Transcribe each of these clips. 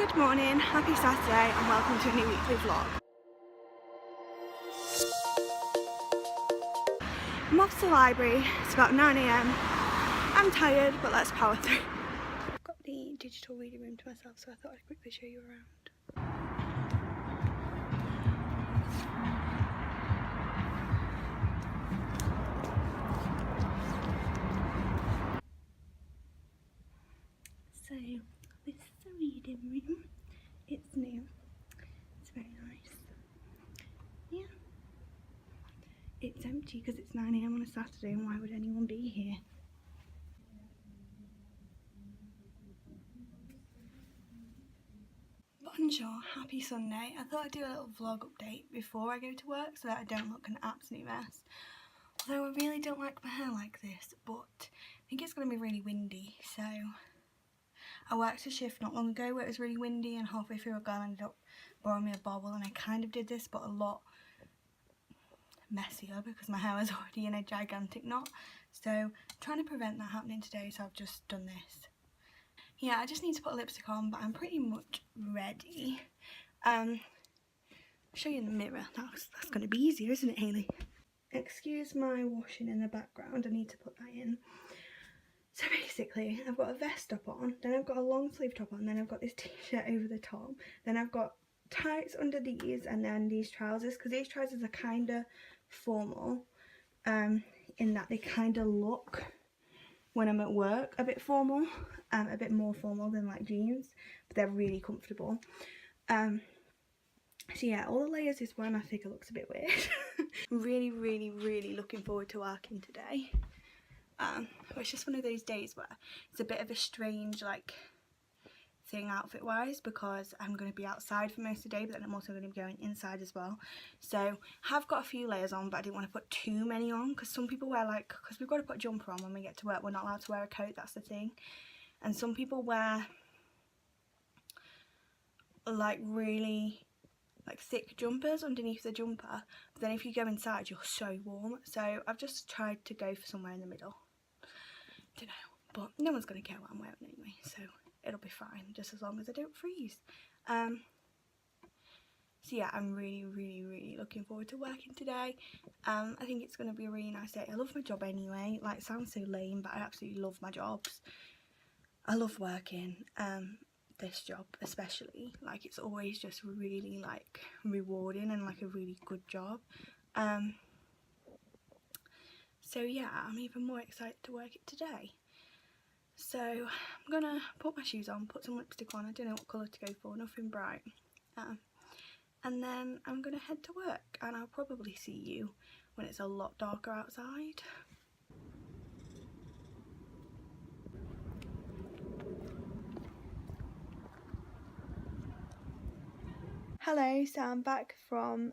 Good morning, happy Saturday and welcome to a new weekly vlog. I'm off to the library, it's about 9 AM. I'm tired but let's power through. I've got the digital reading room to myself so I thought I'd quickly show you around. So this is the reading room, it's new, it's very nice. Yeah. It's empty because it's 9 AM on a Saturday and why would anyone be here? Bonjour, happy Sunday. I thought I'd do a little vlog update before I go to work so that I don't look an absolute mess. Although I really don't like my hair like this, but I think it's going to be really windy, so I worked a shift not long ago where it was really windy and halfway through a girl ended up borrowing me a bobble and I kind of did this but a lot messier because my hair was already in a gigantic knot, so I'm trying to prevent that happening today, so I've just done this. Yeah, I just need to put a lipstick on but I'm pretty much ready. I'll show you in the mirror, that's going to be easier, isn't it, Hayley? Excuse my washing in the background, I need to put that in. So basically, I've got a vest top on, then I've got a long sleeve top on, then I've got this t-shirt over the top, then I've got tights under these, and then these trousers, because these trousers are kind of formal, in that they kind of look, when I'm at work, a bit formal, a bit more formal than like jeans, but they're really comfortable. So yeah, all the layers is why my figure looks a bit weird. really looking forward to working today. It's just one of those days where it's a bit of a strange like thing outfit wise because I'm going to be outside for most of the day, but then I'm also going to be going inside as well. So have got a few layers on, but I didn't want to put too many on because some people wear like, because we've got to put a jumper on when we get to work, we're not allowed to wear a coat, that's the thing. And some people wear like really like thick jumpers underneath the jumper, but then if you go inside you're so warm, so I've just tried to go for somewhere in the middle. Don't know, but no one's going to care what I'm wearing anyway, so it'll be fine just as long as I don't freeze. So yeah, I'm really looking forward to working today. I think it's going to be a really nice day. I love my job anyway, like it sounds so lame but I absolutely love my jobs. I love working. This job especially, like it's always just really like rewarding and like a really good job. So yeah, I'm even more excited to work it today. So I'm gonna put my shoes on, put some lipstick on, I don't know what colour to go for, nothing bright, and then I'm gonna head to work and I'll probably see you when it's a lot darker outside. Hello, so I'm back from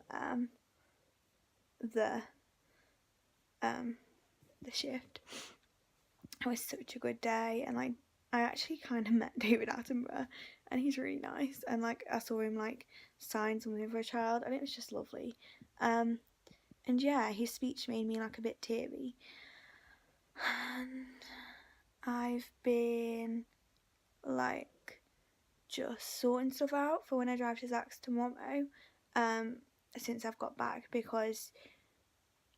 the shift. It was such a good day and like I actually kind of met David Attenborough and he's really nice, and like I saw him like sign something for a child and it was just lovely. And yeah, his speech made me like a bit teary. And I've been like just sorting stuff out for when I drive to Zack's tomorrow, since I've got back, because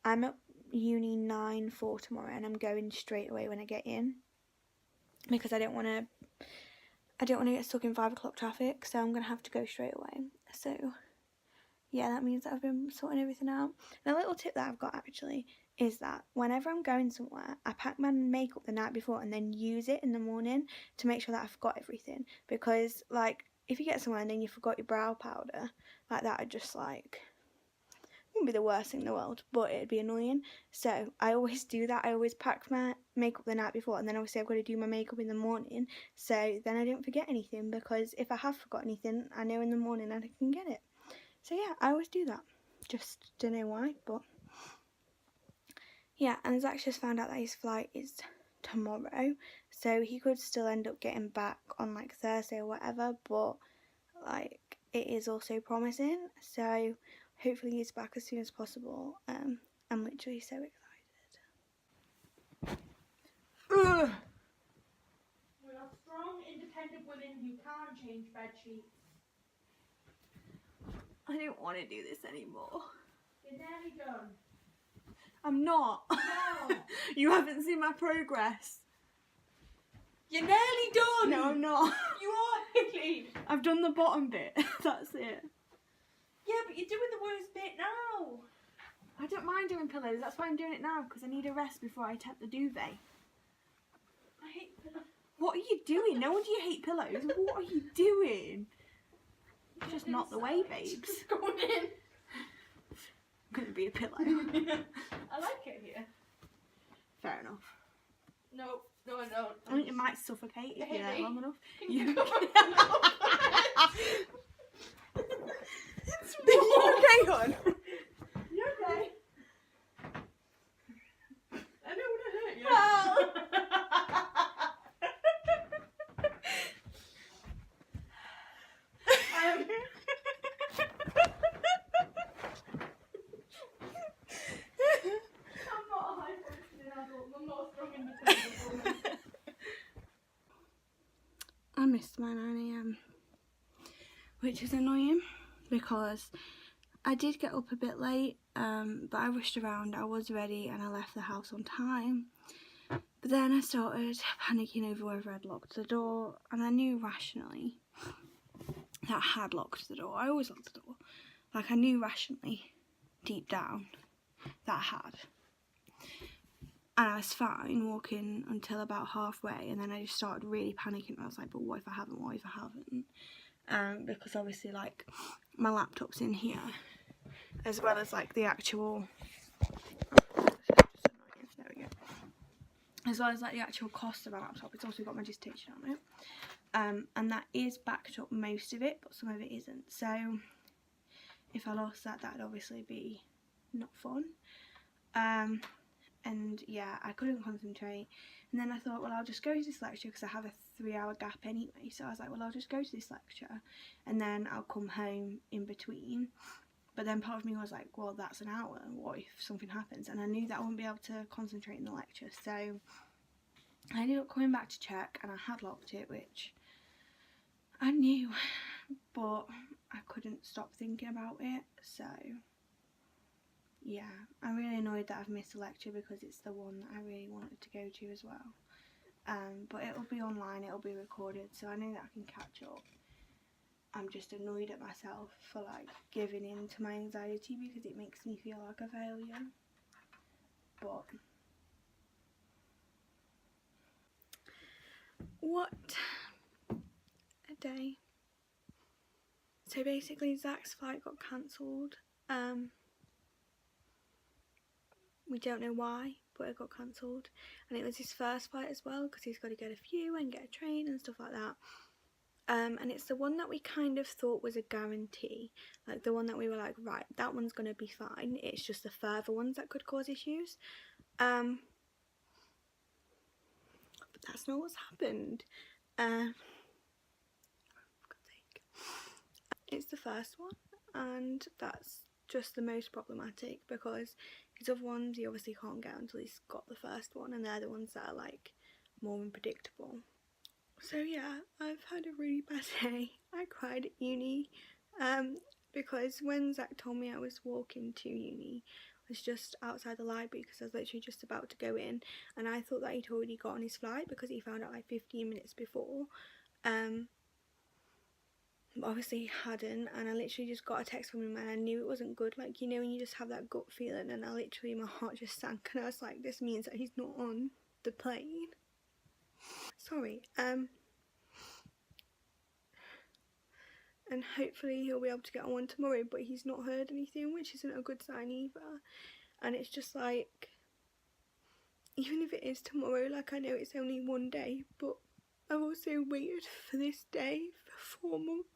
I'm at uni 9 for tomorrow and I'm going straight away when I get in because I don't want to get stuck in 5 o'clock traffic, so I'm gonna have to go straight away. So yeah, that means that I've been sorting everything out. And a little tip that I've got actually is that whenever I'm going somewhere, I pack my makeup the night before and then use it in the morning to make sure that I've got everything, because like if you get somewhere and then you forgot your brow powder like that, I'd just like, wouldn't be the worst thing in the world, but it'd be annoying. So I always do that. I always pack my makeup the night before, and then obviously I've got to do my makeup in the morning, so then I don't forget anything, because if I have forgot anything, I know in the morning I can get it. So yeah, I always do that. Just don't know why, but yeah. And Zack just found out that his flight is tomorrow, so he could still end up getting back on like Thursday or whatever, but like it is also promising, so hopefully he's back as soon as possible. I'm literally so excited. Ugh. We have strong indication independent women who can't change bed sheets. I don't want to do this anymore. You're nearly done. I'm not. No. You haven't seen my progress. You're nearly done. No, I'm not. You are, Haley. I've done the bottom bit. That's it. Yeah, but you're doing the worst bit now. I don't mind doing pillows. That's why I'm doing it now, because I need a rest before I attempt the duvet. I hate pillows. What are you doing? No wonder you hate pillows. What are you doing? It's just not the way, babes. It's going in. Gonna be a pillow. I like it here. Fair enough. No, I don't. I think it might suffocate if you're there long enough. Can you You come on? It's okay, hon? You okay? I don't want to hurt you. Well. I'm not a high functioning adult. I'm not a strong independent woman. I missed my 9 AM, which is annoying because I did get up a bit late, but I rushed around. I was ready and I left the house on time. But then I started panicking over whether I'd locked the door, and I knew rationally that I had locked the door. I always lock the door. Like, I knew rationally, deep down, that I had. And I was fine walking until about halfway, and then I just started really panicking. I was like, but what if I haven't? What if I haven't? Because obviously, like, my laptop's in here, as well as, like, the actual... There we go. As well as, like, the actual cost of my laptop. It's also got my dissertation on it. And that is backed up, most of it, but some of it isn't. So, if I lost that, that'd obviously be not fun. And yeah, I couldn't concentrate. And then I thought, well, I'll just go to this lecture because I have a 3-hour gap anyway. So I was like, well, I'll just go to this lecture and then I'll come home in between. But then part of me was like, well, that's an hour. What if something happens? And I knew that I wouldn't be able to concentrate in the lecture. So I ended up coming back to check, and I had locked it, which I knew, but I couldn't stop thinking about it. So yeah, I'm really annoyed that I've missed a lecture because it's the one that I really wanted to go to as well. But it'll be online, it'll be recorded, so I know that I can catch up. I'm just annoyed at myself for like giving in to my anxiety because it makes me feel like a failure. But what a day. So basically Zack's flight got cancelled. We don't know why, but it got cancelled, and it was his first flight as well because he's got to get a few and get a train and stuff like that. And it's the one that we kind of thought was a guarantee, like the one that we were like, right, that one's gonna be fine. It's just the further ones that could cause issues. But that's not what's happened. For God's sake. It's the first one, and that's just the most problematic because his other ones he obviously can't get until he's got the first one, and they're the ones that are like more unpredictable. So yeah, I've had a really bad day. I cried at uni because when Zack told me I was walking to uni, I was just outside the library because I was literally just about to go in, and I thought that he'd already got on his flight because he found out like 15 minutes before. But obviously he hadn't, and I literally just got a text from him and I knew it wasn't good. Like, you know when you just have that gut feeling, and I literally, my heart just sank and I was like, this means that he's not on the plane. Sorry. And hopefully he'll be able to get on one tomorrow, but he's not heard anything, which isn't a good sign either. And it's just like, even if it is tomorrow, like I know it's only one day, but I've also waited for this day for 4 months.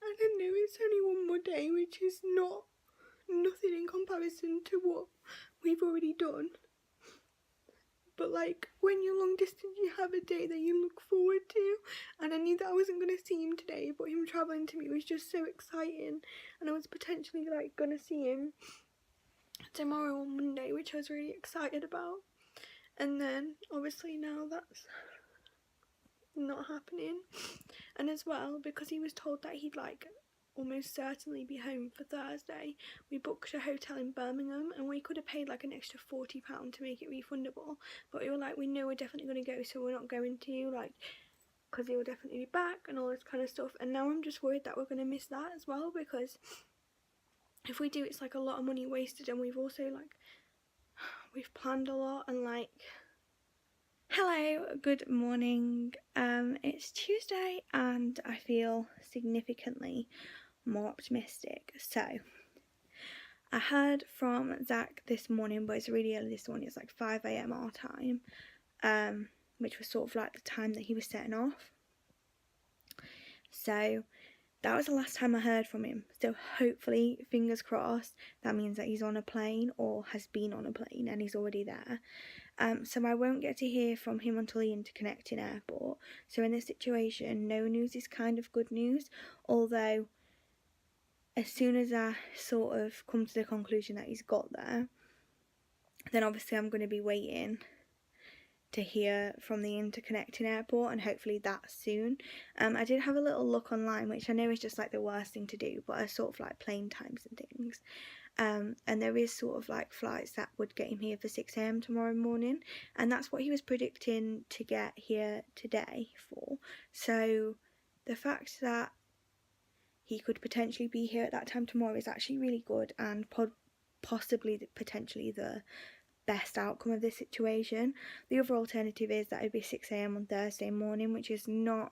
And I know it's only one more day, which is nothing in comparison to what we've already done. But like, when you're long distance, you have a day that you look forward to. And I knew that I wasn't going to see him today, but him travelling to me was just so exciting. And I was potentially like going to see him tomorrow on Monday, which I was really excited about. And then obviously now that's not happening. And as well, because he was told that he'd like almost certainly be home for Thursday, we booked a hotel in Birmingham, and we could have paid like an extra £40 to make it refundable, but we were like, we know we're definitely going to go, so we're not going to, like, because he will definitely be back and all this kind of stuff. And now I'm just worried that we're going to miss that as well, because if we do, it's like a lot of money wasted, and we've also like, we've planned a lot, and like, hello, good morning. It's Tuesday and I feel significantly more optimistic. So I heard from Zack this morning, but it's really early this morning. It's like 5 a.m. our time, which was sort of like the time that he was setting off. So that was the last time I heard from him. So hopefully, fingers crossed, that means that he's on a plane or has been on a plane and he's already there. So I won't get to hear from him until the interconnecting airport. So in this situation, no news is kind of good news. Although, as soon as I sort of come to the conclusion that he's got there, then obviously I'm going to be waiting to hear from the interconnecting airport, and hopefully that soon. I did have a little look online, which I know is just like the worst thing to do, but I sort of like plane times and things. And there is sort of like flights that would get him here for 6 a.m. tomorrow morning, and that's what he was predicting to get here today for. So the fact that he could potentially be here at that time tomorrow is actually really good, and possibly potentially the best outcome of this situation. The other alternative is that it'd be 6 a.m. on Thursday morning, which is not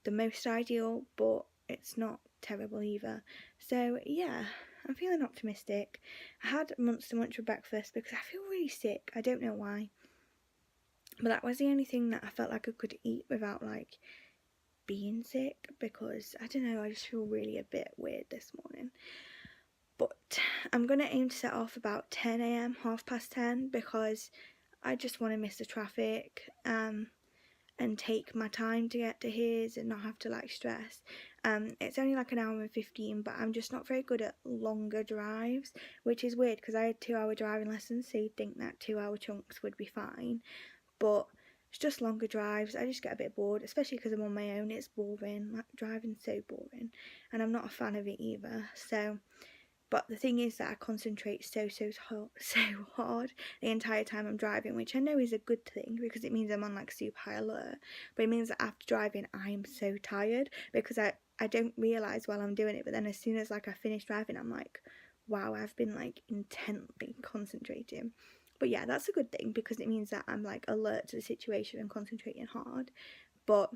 the most ideal, but it's not terrible either. So yeah, I'm feeling optimistic. I had Monster Munch for breakfast because I feel really sick. I don't know why, but that was the only thing that I felt like I could eat without like being sick, because I don't know, I just feel really a bit weird this morning. But I'm going to aim to set off about 10 a.m, 10:30, because I just want to miss the traffic and take my time to get to his and not have to like stress. It's only like an hour and 15, but I'm just not very good at longer drives, which is weird because I had 2-hour driving lessons, so you'd think that 2-hour chunks would be fine, but it's just longer drives. I just get a bit bored, especially because I'm on my own. It's boring, like driving's so boring, and I'm not a fan of it either. So but the thing is that I concentrate so hard the entire time I'm driving, which I know is a good thing because it means I'm on like super high alert. But it means that after driving, I am so tired because I don't realise while I'm doing it. But then as soon as like I finish driving, I'm like, wow, I've been like intently concentrating. But yeah, that's a good thing because it means that I'm like alert to the situation and concentrating hard. But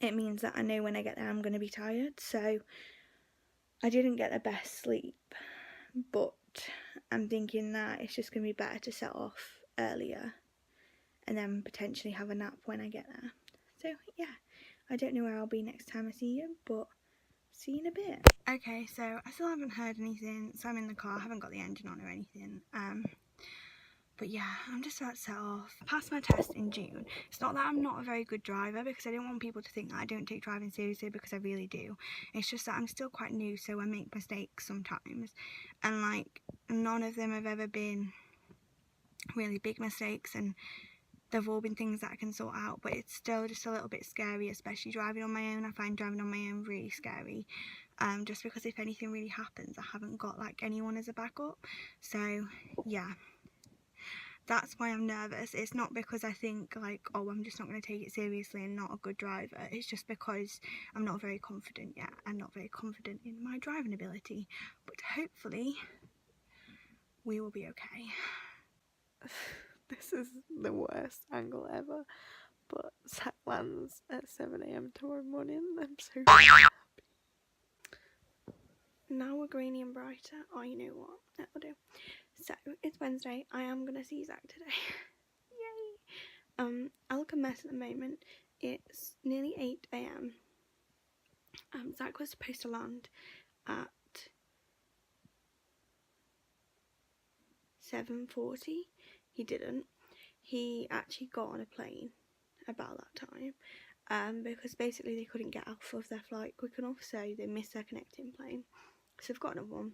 it means that I know when I get there I'm going to be tired. So I didn't get the best sleep, but I'm thinking that it's just going to be better to set off earlier and then potentially have a nap when I get there. So yeah, I don't know where I'll be next time I see you, but see you in a bit. Okay, so I still haven't heard anything, so I'm in the car, I haven't got the engine on or anything. But yeah, I'm just about to set off. I passed my test in June. It's not that I'm not a very good driver, because I don't want people to think that I don't take driving seriously, because I really do. It's just that I'm still quite new, so I make mistakes sometimes. And like, none of them have ever been really big mistakes, and they've all been things that I can sort out, but it's still just a little bit scary, especially driving on my own. I find driving on my own really scary. Just because if anything really happens, I haven't got like anyone as a backup. So yeah. That's why I'm nervous. It's not because I think like, oh, I'm just not going to take it seriously and not a good driver. It's just because I'm not very confident yet. I'm not very confident in my driving ability. But hopefully we will be okay. This is the worst angle ever. But Zack lands at 7 a.m. tomorrow morning. I'm so happy. Now we're grainy and brighter. Oh, you know what? That'll do. So, it's Wednesday. I am going to see Zack today. Yay! I look a mess at the moment. It's nearly 8 a.m. Zack was supposed to land at 7:40. He didn't. He actually got on a plane about that time, because basically they couldn't get off of their flight quick enough, so they missed their connecting plane. So they've got another one.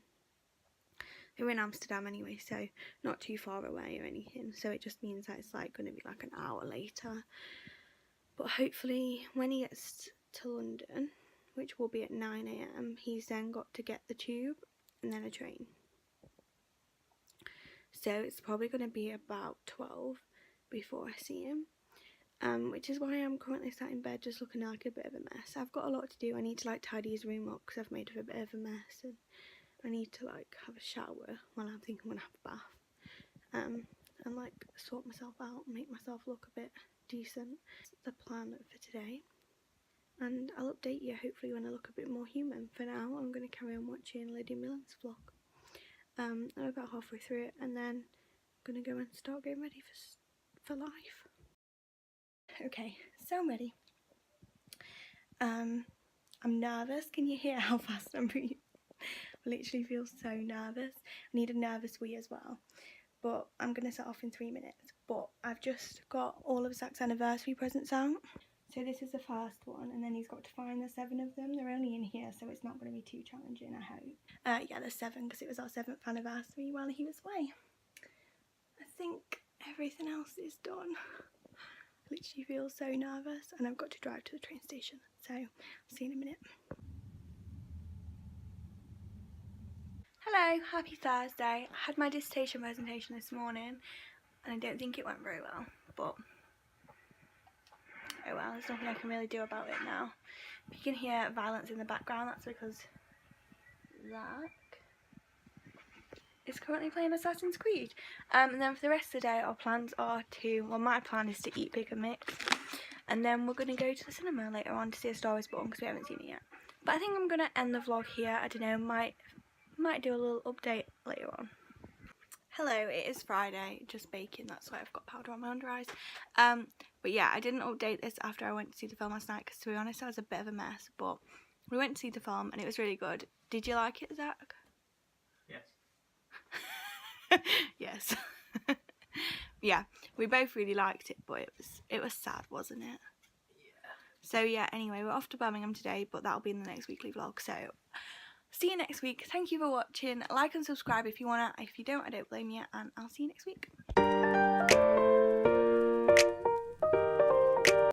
They were in Amsterdam anyway, so not too far away or anything. So it just means that it's like going to be like an hour later. But hopefully when he gets to London, which will be at 9 AM, he's then got to get the tube and then a train. So it's probably going to be about 12 before I see him. Which is why I'm currently sat in bed just looking like a bit of a mess. I've got a lot to do. I need to like tidy his room up because I've made a bit of a mess, and I need to like have a shower while I'm thinking I'm gonna have a bath. And like sort myself out, make myself look a bit decent. That's the plan for today. And I'll update you hopefully when I look a bit more human. For now, I'm gonna carry on watching Lady Millen's vlog. I'm about halfway through it, and then I'm gonna go and start getting ready for life. Okay, so I'm ready. I'm nervous. Can you hear how fast I'm breathing? I literally feel so nervous. I need a nervous wee as well. But I'm going to set off in 3 minutes. But I've just got all of Zack's anniversary presents out. So this is the first one, and then he's got to find the 7 of them. They're only in here, so it's not going to be too challenging, I hope. Yeah, there's 7 because it was our 7th anniversary while he was away. I think everything else is done. I literally feel so nervous, and I've got to drive to the train station. So I'll see you in a minute. Hello, happy Thursday. I had my dissertation presentation this morning and I don't think it went very well, but oh well, there's nothing I can really do about it now. If you can hear violence in the background, that's because Zack is currently playing Assassin's Creed. And then for the rest of the day, our plans are to, well, my plan is to eat Pick and Mix, and then we're going to go to the cinema later on to see A Star Is Born because we haven't seen it yet. But I think I'm going to end the vlog here. I don't know, might do a little update later on. Hello, it is Friday, just baking, that's why I've got powder on my under eyes. But yeah, I didn't update this after I went to see the film last night because to be honest I was a bit of a mess, but we went to see the film and it was really good. Did you like it, Zack? Yes. Yes. Yeah, we both really liked it, but it was sad, wasn't it? Yeah. So yeah, anyway, we're off to Birmingham today, but that'll be in the next weekly vlog, so see you next week. Thank you for watching. Like and subscribe if you wanna. If you don't, I don't blame you, and I'll see you next week.